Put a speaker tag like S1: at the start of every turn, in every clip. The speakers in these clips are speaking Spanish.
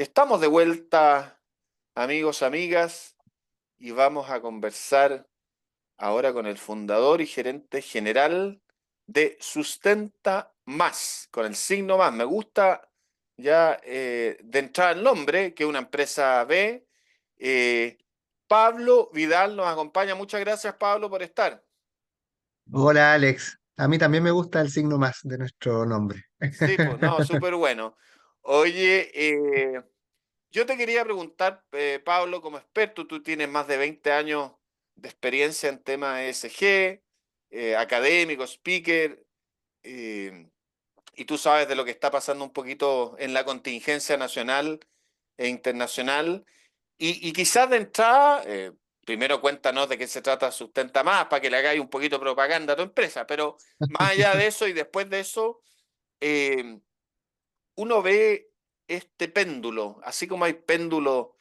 S1: Estamos de vuelta, amigos, amigas, y vamos a conversar ahora con el fundador y gerente general de Sustenta Más, con el signo más. Me gusta ya de entrada el nombre, que es una empresa B. Eh, Pablo Vidal nos acompaña. Muchas gracias, Pablo, por estar.
S2: Hola Alex, a mí también me gusta el signo más de nuestro nombre.
S1: Sí, pues no, súper bueno. Oye, yo te quería preguntar, Pablo, como experto, tú tienes más de 20 años de experiencia en temas ESG, académico, speaker, eh, y tú sabes de lo que está pasando un poquito en la contingencia nacional e internacional. Y quizás de entrada, primero cuéntanos de qué se trata Sustenta Más, para que le hagáis un poquito de propaganda a tu empresa, pero más allá de eso y después de eso, eh, uno ve este péndulo, así como hay péndulo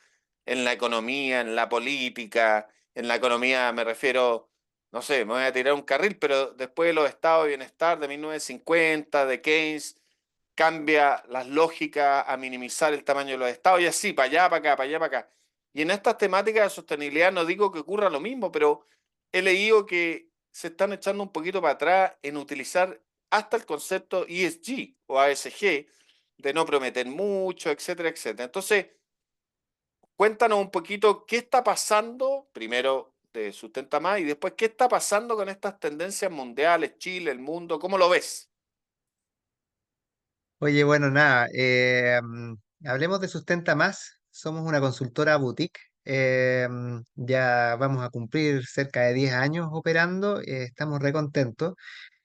S1: en la economía, en la política, en la economía me refiero, no sé, me voy a tirar un carril, pero después de los estados de bienestar de 1950, de Keynes, cambia las lógicas a minimizar el tamaño de los estados y así, para allá, para acá, para allá, para acá. Y en estas temáticas de sostenibilidad no digo que ocurra lo mismo, pero he leído que se están echando un poquito para atrás en utilizar hasta el concepto ESG o ASG, de no prometer mucho, etcétera, etcétera. Entonces, cuéntanos un poquito qué está pasando, primero de Sustenta Más, y después qué está pasando con estas tendencias mundiales, Chile, el mundo, ¿cómo lo ves?
S2: Oye, bueno, nada, hablemos de Sustenta Más. Somos una consultora boutique. Ya vamos a cumplir cerca de 10 años operando. Estamos re contentos.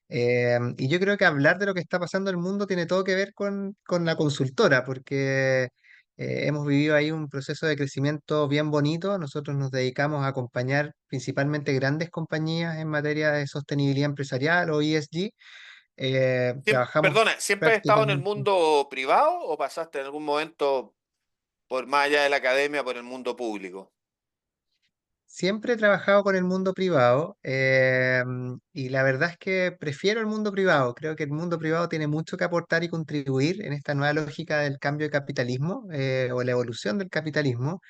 S2: Y yo creo que hablar de lo que está pasando en el mundo tiene todo que ver con la consultora, porque hemos vivido ahí un proceso de crecimiento bien bonito. Nosotros nos dedicamos a acompañar principalmente grandes compañías en materia de sostenibilidad empresarial o ESG. Trabajamos
S1: Perdona, ¿siempre has estado en el
S2: prácticamente.
S1: mundo privado o pasaste en algún momento por más allá de la academia por el mundo público?
S2: Siempre he trabajado con el mundo privado, y la verdad es que prefiero el mundo privado. Creo que el mundo privado tiene mucho que aportar y contribuir en esta nueva lógica del cambio de capitalismo, o la evolución del capitalismo.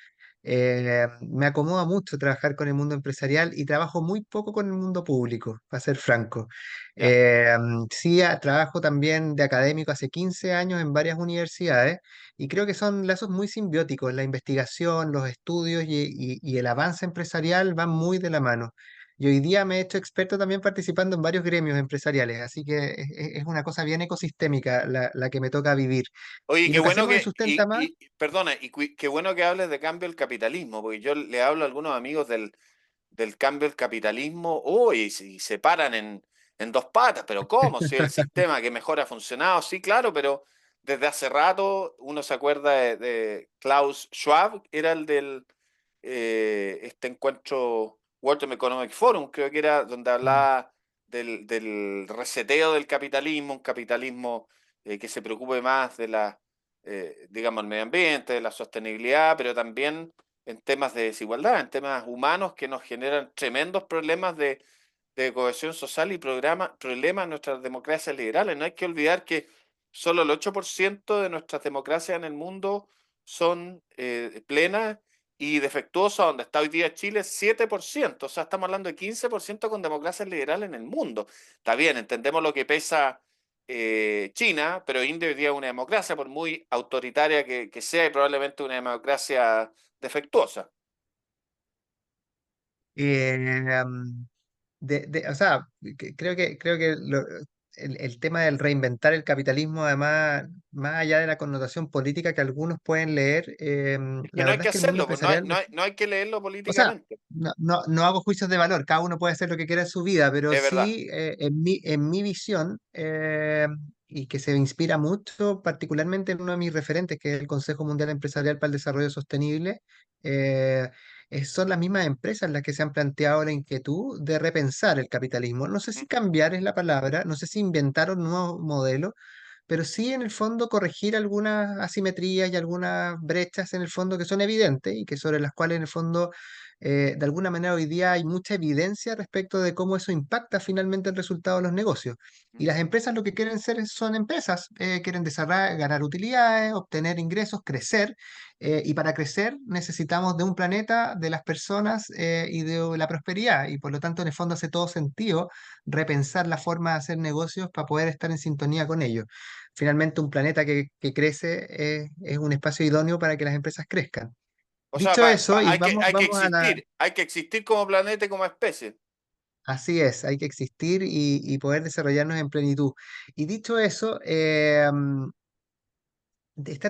S2: Me acomoda mucho trabajar con el mundo empresarial y trabajo muy poco con el mundo público, para ser franco.
S1: Ya.
S2: Sí, trabajo también de académico hace 15 años en varias universidades y creo que son lazos muy simbióticos. La investigación, los estudios y el avance empresarial van muy de la mano. Y hoy día me he hecho experto también participando en varios gremios empresariales, así que es una cosa bien ecosistémica la que me toca vivir.
S1: Oye,
S2: Y
S1: qué
S2: lo que
S1: bueno
S2: hacemos en
S1: que,
S2: Sustenta Más.
S1: perdona, qué bueno que hables de cambio del capitalismo, porque yo le hablo a algunos amigos del cambio del capitalismo, uy, y se paran en dos patas, pero ¿cómo? Si el sistema que mejor ha funcionado, sí, claro, pero desde hace rato uno se acuerda de Klaus Schwab, era el del este encuentro World Economic Forum, creo que era donde
S2: Mm.
S1: hablaba del reseteo del capitalismo, un capitalismo que se preocupe más de la, digamos, el medio ambiente, de la sostenibilidad, pero también en temas de desigualdad, en temas humanos que nos generan tremendos problemas de cohesión social y problemas en nuestras democracias liberales. No hay que olvidar que solo el 8% de nuestras democracias en el mundo son plenas y defectuosas, donde está hoy día Chile, 7%. O sea, estamos hablando de 15% con democracias liberales en el mundo. Está bien, entendemos lo que pesa China, pero India hoy día es una democracia, por muy autoritaria que sea, y probablemente una democracia defectuosa.
S2: Eh, o sea, creo que el tema del reinventar el capitalismo, además, más allá de la connotación política que algunos pueden leer,
S1: Es que
S2: la
S1: no hay
S2: verdad
S1: que
S2: es que el mundo
S1: hacerlo, pues
S2: empresarial,
S1: no hay que leerlo
S2: o sea,
S1: políticamente.
S2: no hago juicios de valor, cada uno puede hacer lo que quiera en su vida, pero
S1: Es verdad.
S2: sí, en mi visión, y que se inspira mucho, particularmente en uno de mis referentes, que es el Consejo Mundial Empresarial para el Desarrollo Sostenible. eh, Son las mismas empresas las que se han planteado la inquietud de repensar el capitalismo. No sé si cambiar es la palabra, no sé si inventar un nuevo modelo, pero sí en el fondo corregir algunas asimetrías y algunas brechas en el fondo que son evidentes y que sobre las cuales en el fondo de alguna manera hoy día hay mucha evidencia respecto de cómo eso impacta finalmente el resultado de los negocios. Y las empresas lo que quieren ser son empresas, quieren desarrollar, ganar utilidades, obtener ingresos, crecer, y para crecer necesitamos de un planeta, de las personas y de la prosperidad, y por lo tanto en el fondo hace todo sentido repensar la forma de hacer negocios para poder estar en sintonía con ellos. Finalmente un planeta que crece es un espacio idóneo para que las empresas crezcan.
S1: O sea,
S2: Dicho eso, y
S1: hay que
S2: vamos a la...
S1: hay que existir como planeta y como especie.
S2: Así es, hay que existir y poder desarrollarnos en plenitud. Y dicho eso, está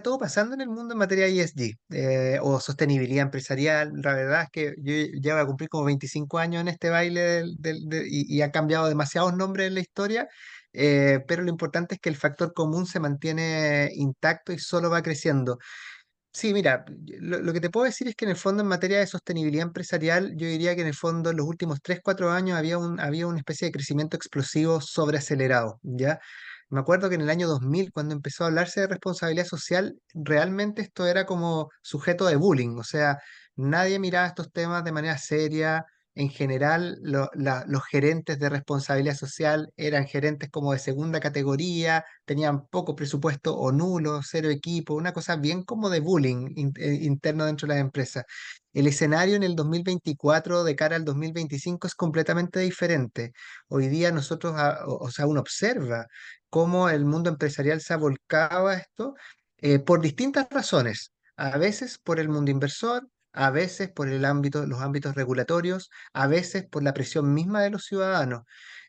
S2: todo pasando en el mundo en materia de ESG o sostenibilidad empresarial. La verdad es que yo ya voy a cumplir como 25 años en este baile y han cambiado demasiados nombres en la historia, pero lo importante es que el factor común se mantiene intacto y solo va creciendo. Sí, mira, lo que te puedo decir es que en el fondo en materia de sostenibilidad empresarial, yo diría que en el fondo en los últimos 3 4 años había una especie de crecimiento explosivo sobreacelerado, ¿ya? Me acuerdo que en el año 2000, cuando empezó a hablarse de responsabilidad social, realmente esto era como sujeto de bullying, o sea, nadie miraba estos temas de manera seria. En general, los gerentes de responsabilidad social eran gerentes como de segunda categoría, tenían poco presupuesto o nulo, cero equipo, una cosa bien como de bullying interno dentro de las empresas. El escenario en el 2024 de cara al 2025 es completamente diferente. Hoy día nosotros, o sea, uno observa cómo el mundo empresarial se ha volcado a esto por distintas razones. A veces por el mundo inversor, a veces por los ámbitos regulatorios, a veces por la presión misma de los ciudadanos.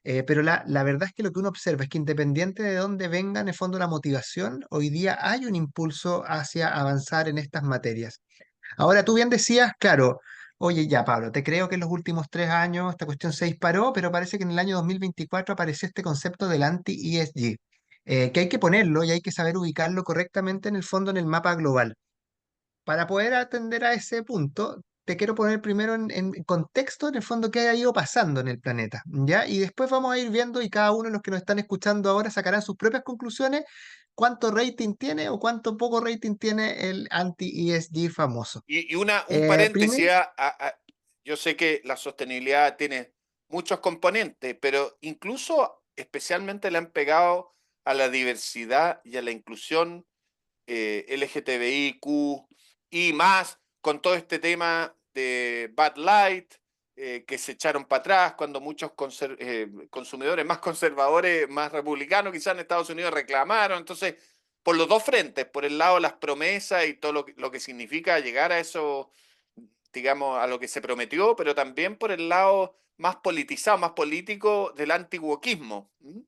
S2: Pero la verdad es que lo que uno observa es que independiente de dónde venga en el fondo la motivación, hoy día hay un impulso hacia avanzar en estas materias. Ahora, tú bien decías, claro, oye, ya Pablo, te creo que en los últimos 3 años esta cuestión se disparó, pero parece que en el año 2024 apareció este concepto del anti-ESG, que hay que ponerlo y hay que saber ubicarlo correctamente en el fondo en el mapa global. Para poder atender a ese punto, te quiero poner primero en contexto, en el fondo, qué ha ido pasando en el planeta, ¿ya? Y después vamos a ir viendo y cada uno de los que nos están escuchando ahora sacarán sus propias conclusiones, cuánto rating tiene o cuánto poco rating tiene el anti-ESG famoso.
S1: Y un paréntesis,
S2: Primero,
S1: yo sé que la sostenibilidad tiene muchos componentes, pero incluso especialmente le han pegado a la diversidad y a la inclusión LGTBIQ y más con todo este tema de Bad Light, que se echaron para atrás cuando muchos consumidores más conservadores, más republicanos quizás en Estados Unidos reclamaron. Entonces, por los dos frentes, por el lado de las promesas y todo lo que significa llegar a eso, digamos, a lo que se prometió, pero también por el lado más politizado, más político del antiwokismo. ¿Mm?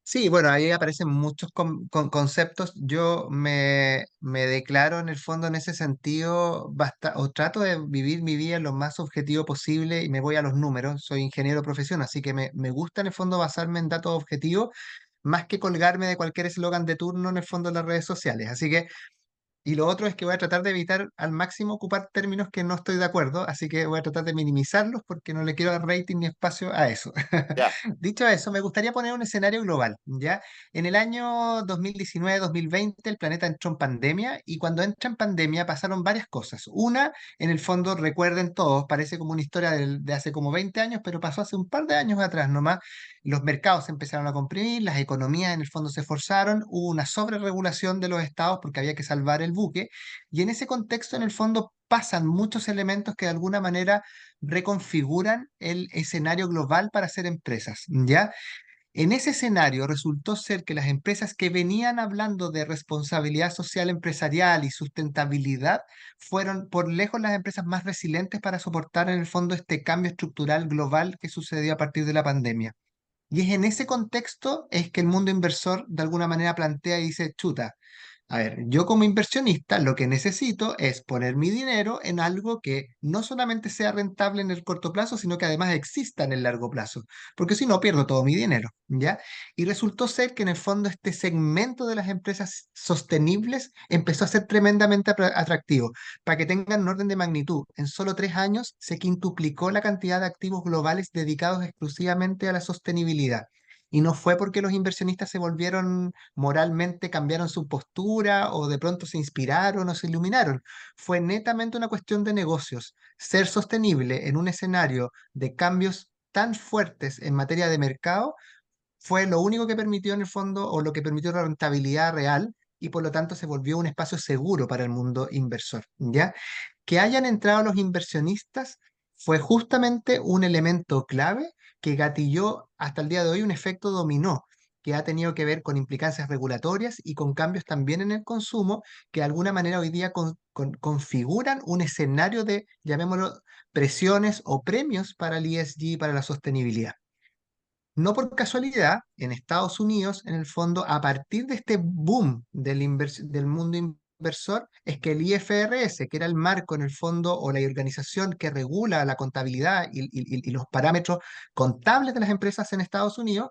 S2: sí, bueno, ahí aparecen muchos conceptos. Yo me declaro en el fondo en ese sentido, o trato de vivir mi vida lo más objetivo posible y me voy a los números. Soy ingeniero de profesión, así que me gusta en el fondo basarme en datos objetivos más que colgarme de cualquier eslogan de turno en el fondo en las redes sociales. Así que y lo otro es que voy a tratar de evitar al máximo ocupar términos que no estoy de acuerdo, así que voy a tratar de minimizarlos porque no le quiero dar rating ni espacio a eso.
S1: Ya.
S2: Dicho eso, me gustaría poner un escenario global, ¿ya? En el año 2019-2020 el planeta entró en pandemia y cuando entra en pandemia pasaron varias cosas. Una, en el fondo, recuerden todos, parece como una historia de hace como 20 años, pero pasó hace un par de años atrás nomás. Los mercados se empezaron a comprimir, las economías en el fondo se forzaron, hubo una sobreregulación de los estados porque había que salvar el buque, y en ese contexto en el fondo pasan muchos elementos que de alguna manera reconfiguran el escenario global para hacer empresas, ¿ya? En ese escenario resultó ser que las empresas que venían hablando de responsabilidad social empresarial y sustentabilidad fueron por lejos las empresas más resilientes para soportar en el fondo este cambio estructural global que sucedió a partir de la pandemia. Y es en ese contexto es que el mundo inversor de alguna manera plantea y dice, chuta, a ver, yo como inversionista lo que necesito es poner mi dinero en algo que no solamente sea rentable en el corto plazo, sino que además exista en el largo plazo, porque si no pierdo todo mi dinero, ¿ya? Y resultó ser que en el fondo este segmento de las empresas sostenibles empezó a ser tremendamente atractivo. Para que tengan un orden de magnitud, en solo 3 años se quintuplicó la cantidad de activos globales dedicados exclusivamente a la sostenibilidad. Y no fue porque los inversionistas se volvieron moralmente, cambiaron su postura o de pronto se inspiraron o se iluminaron. Fue netamente una cuestión de negocios. Ser sostenible en un escenario de cambios tan fuertes en materia de mercado fue lo único que permitió en el fondo o lo que permitió la rentabilidad real y por lo tanto se volvió un espacio seguro para el mundo inversor, ¿ya? Que hayan entrado los inversionistas fue justamente un elemento clave que gatilló hasta el día de hoy un efecto dominó que ha tenido que ver con implicancias regulatorias y con cambios también en el consumo que de alguna manera hoy día configuran un escenario de, llamémoslo, presiones o premios para el ESG y para la sostenibilidad. No por casualidad, en Estados Unidos, en el fondo, a partir de este boom del mundo inversor, es que el IFRS, que era el marco en el fondo o la organización que regula la contabilidad y los parámetros contables de las empresas en Estados Unidos,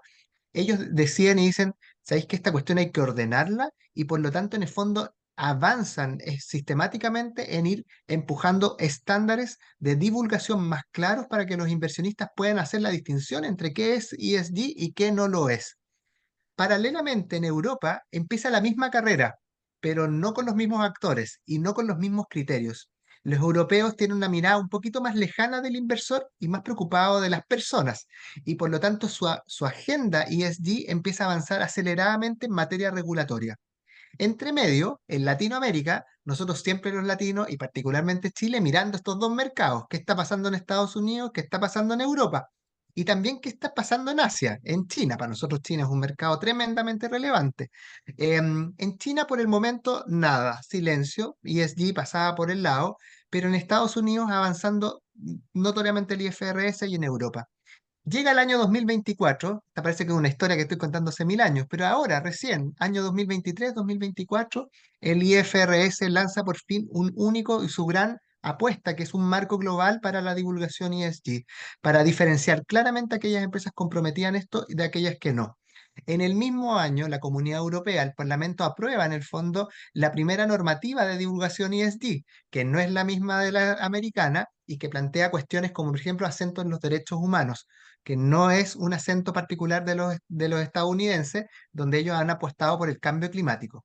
S2: ellos deciden y dicen, ¿sabéis que esta cuestión hay que ordenarla? Y por lo tanto, en el fondo, avanzan sistemáticamente en ir empujando estándares de divulgación más claros para que los inversionistas puedan hacer la distinción entre qué es ESG y qué no lo es. Paralelamente, en Europa empieza la misma carrera, pero no con los mismos actores y no con los mismos criterios. Los europeos tienen una mirada un poquito más lejana del inversor y más preocupado de las personas, y por lo tanto su agenda ESG empieza a avanzar aceleradamente en materia regulatoria. Entre medio, en Latinoamérica, nosotros siempre los latinos y particularmente Chile mirando estos dos mercados, qué está pasando en Estados Unidos, qué está pasando en Europa y también qué está pasando en Asia, en China. Para nosotros China es un mercado tremendamente relevante. En China por el momento nada, silencio, ESG pasaba por el lado, pero en Estados Unidos avanzando notoriamente el IFRS y en Europa. Llega el año 2024, te parece que es una historia que estoy contando hace 1000 años, pero ahora, recién, año 2023-2024, el IFRS lanza por fin un único y su gran apuesta, que es un marco global para la divulgación ESG, para diferenciar claramente aquellas empresas comprometidas en esto y de aquellas que no. En el mismo año, la Comunidad Europea, el Parlamento aprueba en el fondo la primera normativa de divulgación ESG, que no es la misma de la americana y que plantea cuestiones como, por ejemplo, acento en los derechos humanos, que no es un acento particular de los estadounidenses, donde ellos han apostado por el cambio climático.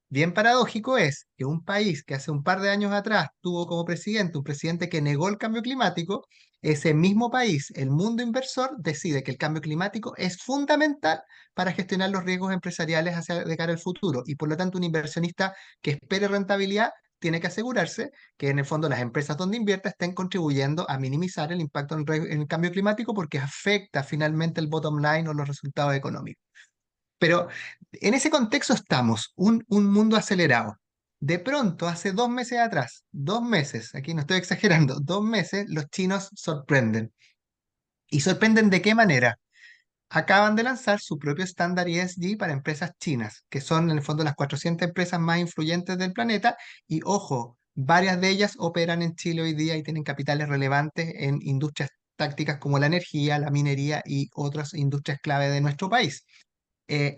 S2: Bien paradójico es que un país que hace un par de años atrás tuvo como presidente un presidente que negó el cambio climático, ese mismo país, el mundo inversor, decide que el cambio climático es fundamental para gestionar los riesgos empresariales de cara al futuro y por lo tanto un inversionista que espere rentabilidad tiene que asegurarse que en el fondo las empresas donde invierta estén contribuyendo a minimizar el impacto en el cambio climático porque afecta finalmente el bottom line o los resultados económicos. Pero en ese contexto estamos, un mundo acelerado. De pronto, hace 2 meses atrás, 2 meses, aquí no estoy exagerando, 2 meses, los chinos sorprenden. ¿Y sorprenden de qué manera? Acaban de lanzar su propio estándar ESG para empresas chinas, que son en el fondo las 400 empresas más influyentes del planeta. Y ojo, varias de ellas operan en Chile hoy día y tienen capitales relevantes en industrias tácticas como la energía, la minería y otras industrias clave de nuestro país.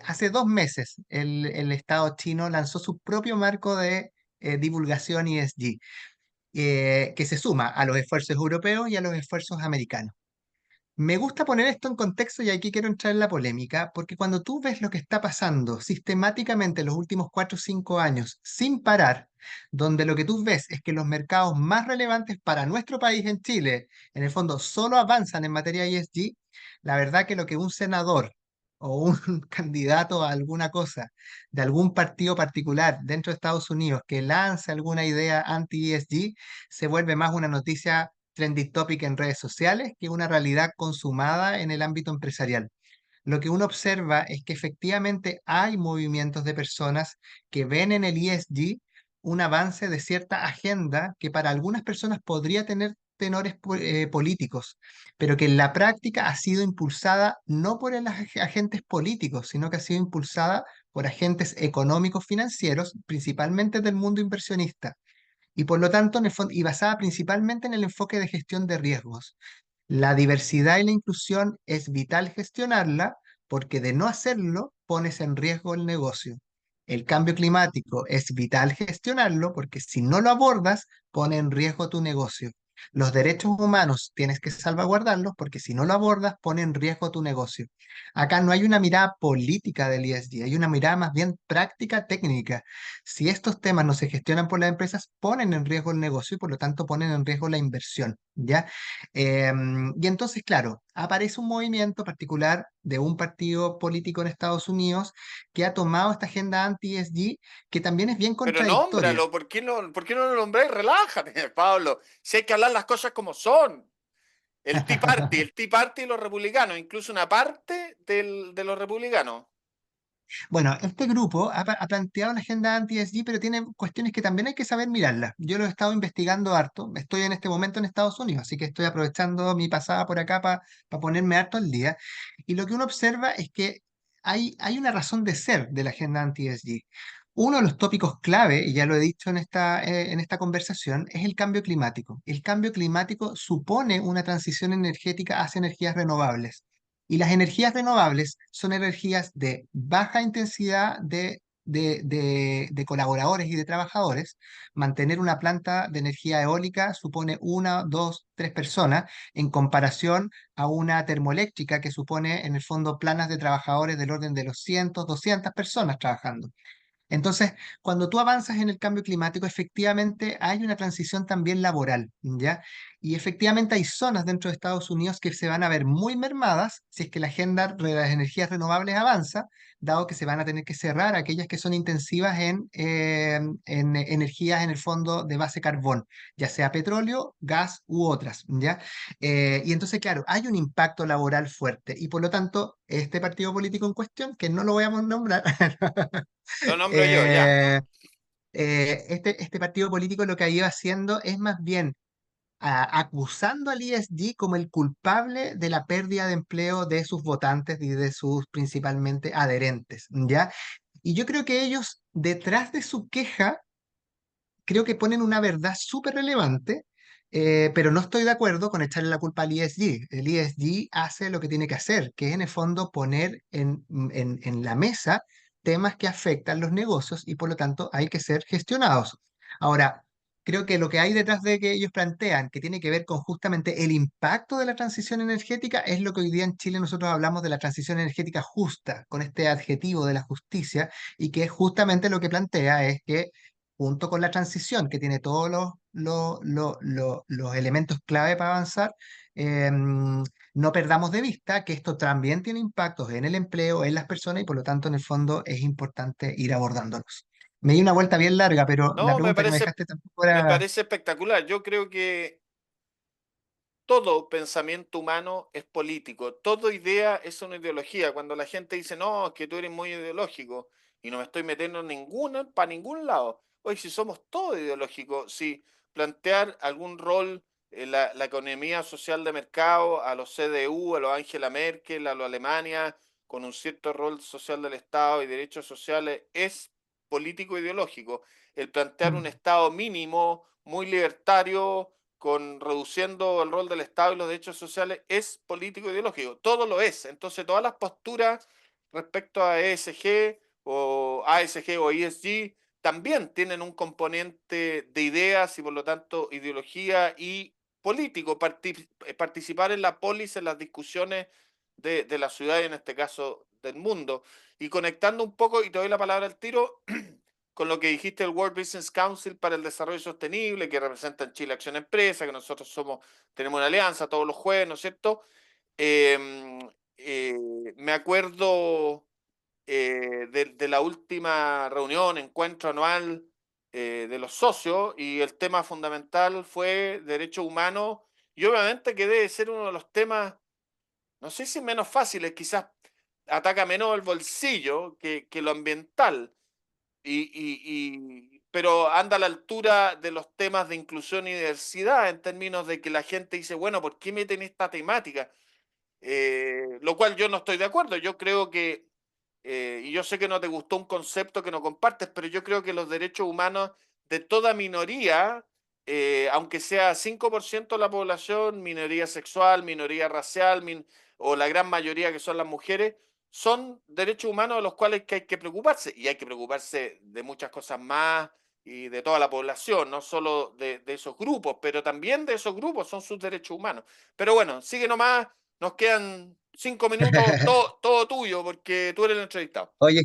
S2: Hace 2 meses el Estado chino lanzó su propio marco de divulgación ESG, que se suma a los esfuerzos europeos y a los esfuerzos americanos. Me gusta poner esto en contexto y aquí quiero entrar en la polémica, porque cuando tú ves lo que está pasando sistemáticamente en los últimos 4 o 5 años sin parar, donde lo que tú ves es que los mercados más relevantes para nuestro país en Chile, en el fondo, solo avanzan en materia ESG, la verdad que lo que un senador o un candidato a alguna cosa de algún partido particular dentro de Estados Unidos que lance alguna idea anti-ESG se vuelve más una noticia trending topic en redes sociales que una realidad consumada en el ámbito empresarial. Lo que uno observa es que efectivamente hay movimientos de personas que ven en el ESG un avance de cierta agenda que para algunas personas podría tener tenores políticos, pero que en la práctica ha sido impulsada no por agentes políticos, sino que ha sido impulsada por agentes económicos financieros, principalmente del mundo inversionista y por lo tanto, y basada principalmente en el enfoque de gestión de riesgos. La diversidad y la inclusión es vital gestionarla porque de no hacerlo pones en riesgo el negocio. El cambio climático es vital gestionarlo porque si no lo abordas pone en riesgo tu negocio. Los derechos humanos tienes que salvaguardarlos porque si no lo abordas pone en riesgo tu negocio. Acá no hay una mirada política del ESG, hay una mirada más bien práctica, técnica. Si estos temas no se gestionan por las empresas, ponen en riesgo el negocio y por lo tanto ponen en riesgo la inversión, ¿ya? Y entonces, claro, aparece un movimiento particular de un partido político en Estados Unidos que ha tomado esta agenda anti-ESG que también es bien
S1: Pero
S2: contradictoria.
S1: nómbralo, por qué no lo nombráis? Relájate, Pablo. Si hay que hablar las cosas como son. El Tea Party y los republicanos, incluso una parte de los republicanos.
S2: Bueno, este grupo ha planteado una agenda anti-ESG, pero tiene cuestiones que también hay que saber mirarlas. Yo lo he estado investigando harto. Estoy en este momento en Estados Unidos, así que estoy aprovechando mi pasada por acá para ponerme harto al día. Y lo que uno observa es que hay una razón de ser de la agenda anti-ESG. Uno de los tópicos clave, y ya lo he dicho en esta conversación, es el cambio climático. El cambio climático supone una transición energética hacia energías renovables. Y las energías renovables son energías de baja intensidad de colaboradores y de trabajadores. Mantener una planta de energía eólica supone una, dos, tres personas en comparación a una termoeléctrica que supone en el fondo planas de trabajadores del orden de los cientos, 200 personas trabajando. Entonces, cuando tú avanzas en el cambio climático, efectivamente hay una transición también laboral, ¿ya? Y efectivamente hay zonas dentro de Estados Unidos que se van a ver muy mermadas si es que la agenda de las energías renovables avanza, dado que se van a tener que cerrar aquellas que son intensivas en energías en el fondo de base carbón, ya sea petróleo, gas u otras, ¿ya? Y entonces, claro, hay un impacto laboral fuerte y por lo tanto, este partido político en cuestión, que no lo voy a nombrar,
S1: Lo nombro yo, ya.
S2: eh, este partido político lo que ido haciendo es más bien acusando al ESG como el culpable de la pérdida de empleo de sus votantes y de sus principalmente adherentes, ¿ya? Y yo creo que ellos, detrás de su queja, creo que ponen una verdad súper relevante, pero no estoy de acuerdo con echarle la culpa al ESG. El ESG hace lo que tiene que hacer, que es en el fondo poner en la mesa temas que afectan los negocios y por lo tanto hay que ser gestionados. Ahora, creo que lo que hay detrás de que ellos plantean, que tiene que ver con justamente el impacto de la transición energética, es lo que hoy día en Chile nosotros hablamos de la transición energética justa, con este adjetivo de la justicia, y que justamente lo que plantea es que junto con la transición, que tiene todos los elementos clave para avanzar, no perdamos de vista que esto también tiene impactos en el empleo, en las personas y por lo tanto en el fondo es importante ir abordándolos. Me di una vuelta bien larga, pero la
S1: No,
S2: pregunta que me dejaste tampoco
S1: me
S2: era...
S1: parece espectacular. Yo creo que todo pensamiento humano es político, toda idea es una ideología. Cuando la gente dice, no, es que tú eres muy ideológico y no me estoy metiendo en ninguna, para ningún lado. Oye, si somos todos ideológicos, si plantear algún rol en la economía social de mercado a los CDU, a los Angela Merkel, a los Alemania, con un cierto rol social del Estado y derechos sociales, es político ideológico. El plantear un
S2: Mm.
S1: Estado mínimo, muy libertario, con reduciendo el rol del Estado y los derechos sociales es político ideológico, todo lo es. Entonces, todas las posturas respecto a ESG o ASG o ESG también tienen un componente de ideas y por lo tanto ideología y político, participar en la polis, en las discusiones de la ciudad y en este caso del mundo. Y conectando un poco, y te doy la palabra al tiro, con lo que dijiste el World Business Council para el Desarrollo Sostenible, que representa en Chile Acción Empresa, que nosotros tenemos una alianza todos los jueves, ¿no es cierto? Eh, eh, Me acuerdo de la última reunión, encuentro anual de los socios, y el tema fundamental fue derechos humanos, y obviamente que debe ser uno de los temas, no sé si menos fáciles, quizás ataca menos el bolsillo que lo ambiental pero anda a la altura de los temas de inclusión y diversidad en términos de que la gente dice, bueno, ¿por qué meten esta temática? Lo cual yo no estoy de acuerdo. Yo creo que, y yo sé que no te gustó un concepto que no compartes, pero yo creo que los derechos humanos de toda minoría, aunque sea 5% de la población, minoría sexual, minoría racial, o la gran mayoría que son las mujeres, son derechos humanos de los cuales que hay que preocuparse. Y hay que preocuparse de muchas cosas más y de toda la población, no solo de esos grupos, pero también de esos grupos son sus derechos humanos. Pero bueno, sigue nomás, nos quedan 5 minutos, todo tuyo, porque tú eres el entrevistado.
S2: Oye,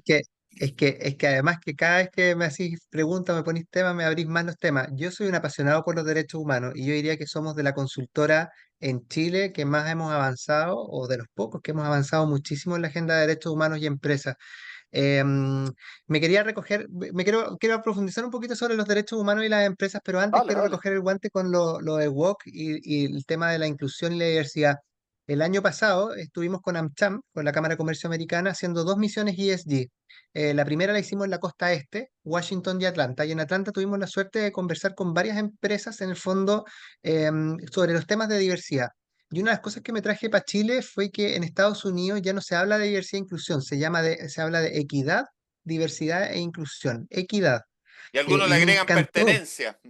S2: es que además que cada vez que me hacís preguntas, me ponís temas, me abrís más los temas. Yo soy un apasionado por los derechos humanos y yo diría que somos de la consultora en Chile que más hemos avanzado, o de los pocos que hemos avanzado muchísimo en la agenda de derechos humanos y empresas. Me quería recoger, quiero profundizar un poquito sobre los derechos humanos y las empresas, pero antes
S1: Vale,
S2: quiero
S1: vale.
S2: recoger el guante con lo de WOC y el tema de la inclusión y la diversidad. El año pasado estuvimos con AmCham, con la Cámara de Comercio Americana, haciendo dos misiones ESG. La primera la hicimos en la costa este, Washington y Atlanta, y en Atlanta tuvimos la suerte de conversar con varias empresas en el fondo sobre los temas de diversidad. Y una de las cosas que me traje para Chile fue que en Estados Unidos ya no se habla de diversidad e inclusión, se habla de equidad, diversidad e inclusión. Equidad.
S1: Y algunos le
S2: Y me
S1: agregan
S2: encantó.
S1: pertenencia.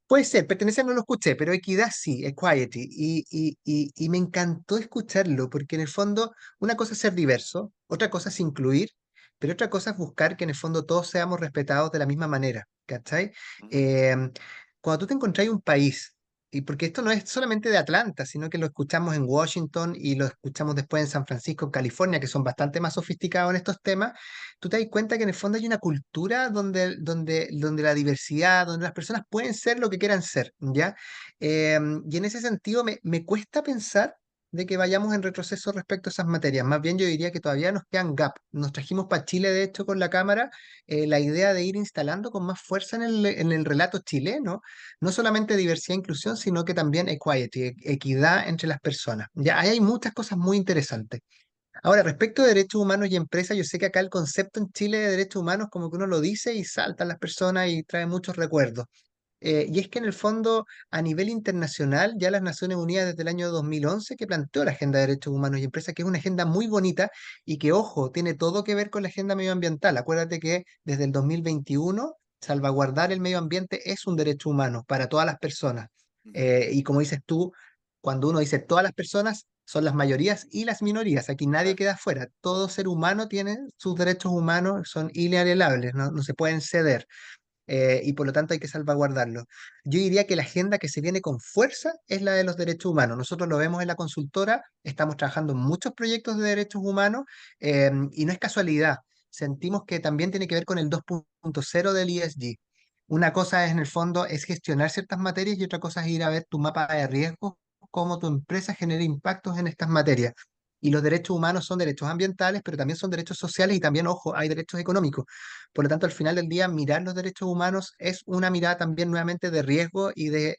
S2: Puede ser, pertenecer no lo escuché, pero equidad sí, equality. Y me encantó escucharlo, porque en el fondo una cosa es ser diverso, otra cosa es incluir, pero otra cosa es buscar que en el fondo todos seamos respetados de la misma manera, ¿cachai?
S1: Ujú,
S2: Em, Cuando tú te encontrás un país, y porque esto no es solamente de Atlanta, sino que lo escuchamos en Washington y lo escuchamos después en San Francisco, en California, que son bastante más sofisticados en estos temas, tú te das cuenta que en el fondo hay una cultura donde la diversidad, donde las personas pueden ser lo que quieran ser, ¿ya? Y en ese sentido me cuesta pensar de que vayamos en retroceso respecto a esas materias. Más bien yo diría que todavía nos quedan gap. Nos trajimos para Chile, de hecho, con la Cámara, la idea de ir instalando con más fuerza en el relato chileno, no solamente diversidad e inclusión, sino que también equality, equidad entre las personas. Ya, ahí hay muchas cosas muy interesantes. Ahora, respecto de derechos humanos y empresas, yo sé que acá el concepto en Chile de derechos humanos como que uno lo dice y saltan las personas y trae muchos recuerdos. Y es que en el fondo, a nivel internacional, ya las Naciones Unidas desde el año 2011 que planteó la Agenda de Derechos Humanos y Empresas, que es una agenda muy bonita y que, ojo, tiene todo que ver con la agenda medioambiental. Acuérdate que desde el 2021 salvaguardar el medio ambiente es un derecho humano para todas las personas.
S1: ujú.
S2: Y como dices tú, cuando uno dice todas las personas, son las mayorías y las minorías. Aquí nadie
S1: Claro.
S2: queda fuera. Todo ser humano tiene sus derechos humanos, son inalienables, no se pueden ceder. Y por lo tanto hay que salvaguardarlo. Yo diría que la agenda que se viene con fuerza es la de los derechos humanos. Nosotros lo vemos en la consultora, estamos trabajando en muchos proyectos de derechos humanos y no es casualidad. Sentimos que también tiene que ver con el 2.0 del ESG. Una cosa es, en el fondo, es gestionar ciertas materias y otra cosa es ir a ver tu mapa de riesgos, cómo tu empresa genera impactos en estas materias. Y los derechos humanos son derechos ambientales, pero también son derechos sociales y también, ojo, hay derechos económicos. Por lo tanto, al final del día, mirar los derechos humanos es una mirada también nuevamente de riesgo y de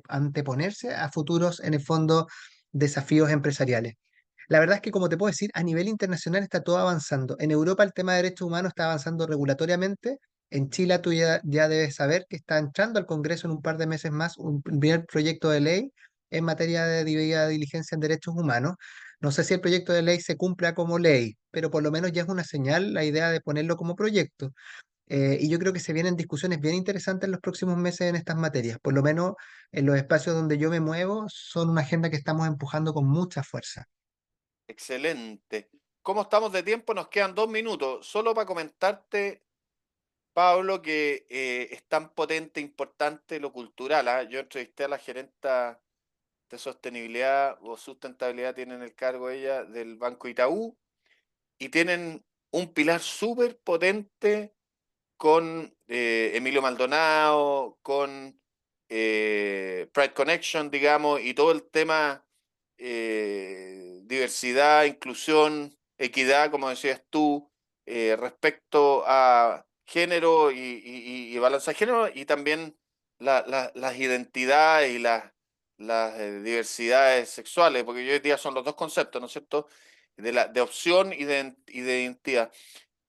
S2: anteponerse a futuros, en el fondo, desafíos empresariales. La verdad es que, como te puedo decir, a nivel internacional está todo avanzando. En Europa el tema de derechos humanos está avanzando regulatoriamente. En Chile tú ya debes saber que está entrando al Congreso en un par de meses más un primer proyecto de ley en materia de debida diligencia en derechos humanos. No sé si el proyecto de ley se cumpla como ley, pero por lo menos ya es una señal la idea de ponerlo como proyecto. Y yo creo que se vienen discusiones bien interesantes en los próximos meses en estas materias. Por lo menos en los espacios donde yo me muevo, son una agenda que estamos empujando con mucha fuerza.
S1: Excelente. ¿Cómo estamos de tiempo? Nos quedan 2 minutos. Solo para comentarte, Pablo, que es tan potente, importante lo cultural. ¿Ah? Yo entrevisté a la gerenta de sostenibilidad o sustentabilidad, tienen el cargo ella, del Banco Itaú, y tienen un pilar súper potente con Emilio Maldonado, con Pride Connection, digamos, y todo el tema diversidad, inclusión, equidad, como decías tú, respecto a género y balanza de género, y también las identidades y las diversidades sexuales, porque hoy en día son los dos conceptos, ¿no es cierto? De opción y de identidad.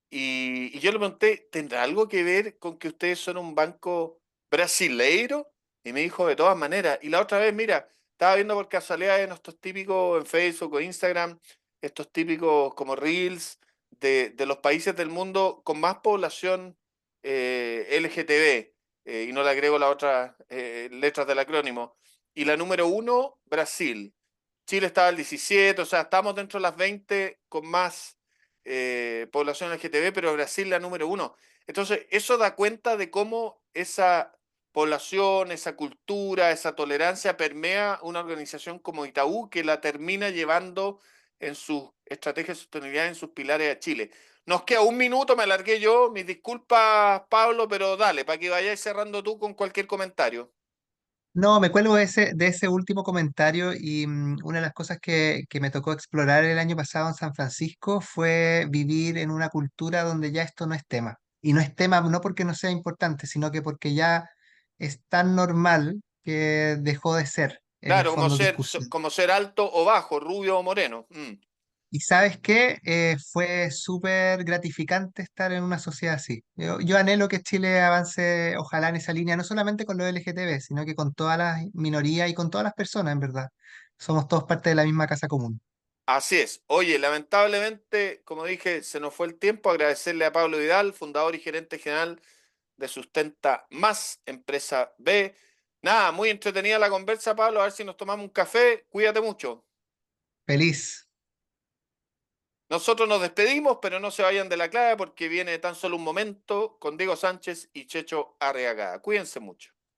S1: Y yo le pregunté, ¿tendrá algo que ver con que ustedes son un banco brasileiro? Y me dijo, de todas maneras. Y la otra vez, mira, estaba viendo por casualidad en estos típicos en Facebook o Instagram, estos típicos como Reels de los países del mundo con más población LGTB, y no le agrego las otras letras del acrónimo. Y la número uno, Brasil. Chile estaba al 17, o sea, estamos dentro de las 20 con más población LGTB, pero Brasil la número uno. Entonces, eso da cuenta de cómo esa población, esa cultura, esa tolerancia permea una organización como Itaú que la termina llevando en sus estrategias de sostenibilidad, en sus pilares a Chile. Nos queda un minuto, me alargué yo. Mis disculpas, Pablo, pero dale, para que vayáis cerrando tú con cualquier comentario.
S2: No, me cuelgo de ese último comentario y una de las cosas que me tocó explorar el año pasado en San Francisco fue vivir en una cultura donde ya esto no es tema. Y no es tema no porque no sea importante, sino que porque ya es tan normal que dejó de ser, en el
S1: Claro,
S2: fondo, discusión.
S1: como ser alto o bajo, rubio o moreno. Mm.
S2: Y sabes qué, fue súper gratificante estar en una sociedad así. Yo anhelo que Chile avance, ojalá en esa línea, no solamente con los LGTB, sino que con todas las minorías y con todas las personas, en verdad. Somos todos parte de la misma casa común.
S1: Así es. Oye, lamentablemente, como dije, se nos fue el tiempo. Agradecerle a Pablo Vidal, fundador y gerente general de Sustenta Más, empresa B. Nada, muy entretenida la conversa, Pablo. A ver si nos tomamos un café. Cuídate mucho.
S2: Feliz.
S1: Nosotros nos despedimos, pero no se vayan de la clave porque viene tan solo un momento con Diego Sánchez y Checho Arriagada. Cuídense mucho.